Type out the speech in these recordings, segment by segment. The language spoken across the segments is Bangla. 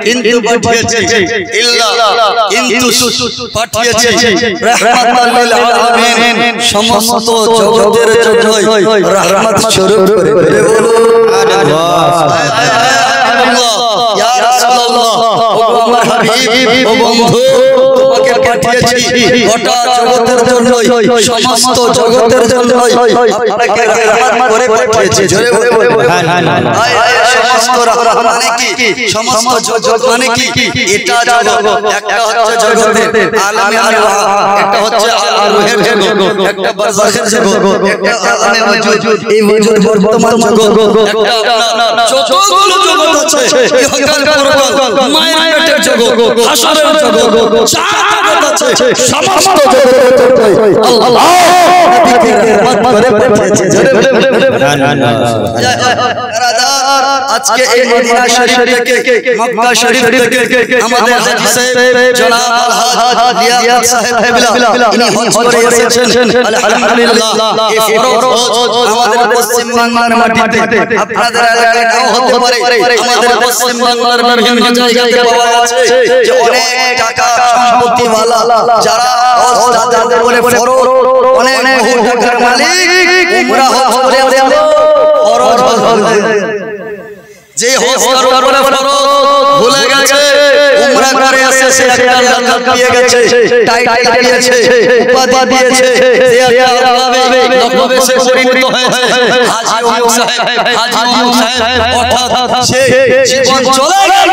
কিন্তু পাঠিয়েছে ইল্লা কিন্তু পাঠিয়েছে রাহমাতাল লিল আলামিন সমস্ত জগতের জন্য রহমত স্বরূপ করে বলে সুবহানাল্লাহ ইয়া রাসূলুল্লাহ ও আমার হাবিব ও বন্ধু তোমাকে পাঠিয়েছি গোটা জগতের জন্য সমস্ত জগতের জন্য আপনাকে রহমত করে পাঠিয়েছি জোরে বলে সমস্ত রহমত মানে কি সমস্ত জগৎ মানে কি এটা জগৎ একটা হচ্ছে জগতের আলামে আরওয়াহ একটা হচ্ছে আরওয়াহের জগৎ একটা বারজাখের জগৎ একটা আলামে ওজুদ এই ওজুদ বর্তমান জগৎ একটা আপনার যতগুলো জগৎ আছে ইহকাল পরকাল মায়ের পেটের জগৎ হাসরের জগৎ যা জগৎ আছে সমস্ত জগতের জন্য আল্লাহ নবীকে রহমত করে পাঠিয়েছে জোরে আজকে এই মদিনা শরীফ থেকে মক্কা শরীফ থেকে আমাদের হাজী সাহেব জনাব আলহাজ লিয়াকত সাহেব কিবলা ইনি হজ করে এসেছেন আলহামদুলিল্লাহ এই ফরজ আমাদের পশ্চিম বাংলার মাটিতে আপনাদের এলাকায় নাও হতে পারে আমাদের পশ্চিম বাংলার বিভিন্ন জায়গাতে পাওয়া যাচ্ছে যে অনেক টাকা সম্পত্তি ওয়ালা যারা হজ যাদের বলে ফরজ অনেক বহু টাকার মালিক উমরা হজ করে ফরজ হজ যে হজ করার পরে ফরজ ভুলে গেছে উমরা করে এসেছে একটা জান্নাত পেয়ে গেছে টাইটেল দিয়েছে উপাধি দিয়েছে সে একটা লকবে সে পরিণত হয়েছে হাজী ওমর সাহেব হাজী ওমর সাহেব অর্থাৎ সে জীবন চলে গেল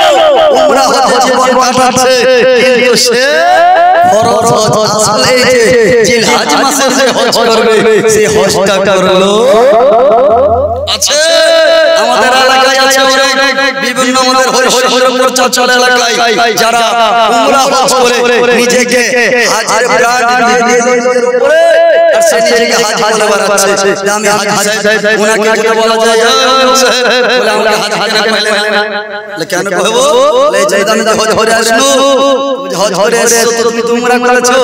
উমরা হজে জীবন কাটাচ্ছে কিন্তু সে ফরজ হজ আসলে যে জিলহজ মাসে যে হজ করবে সে হজটা করলো আছে আমাদের এলাকায় আছে অনেক বিভিন্ন আমাদের হরিশচন্দ্রপুর চঞ্চল এলাকায় যারা উমরা হজ করে নিজেকে হাজের ব্রান্ড দিয়ে নিজের উপরে আর সে নিজেকে হাজ বলে বাড়াচ্ছে আমি হাজ সাহেব ওনাকে যদি বলা যায় বলে আমাকে হাজ কেন পাইলে না কেন কইবো বলে যে আমি হজ করে আসলো হজ করে এসেছো তুমি উমরা করেছো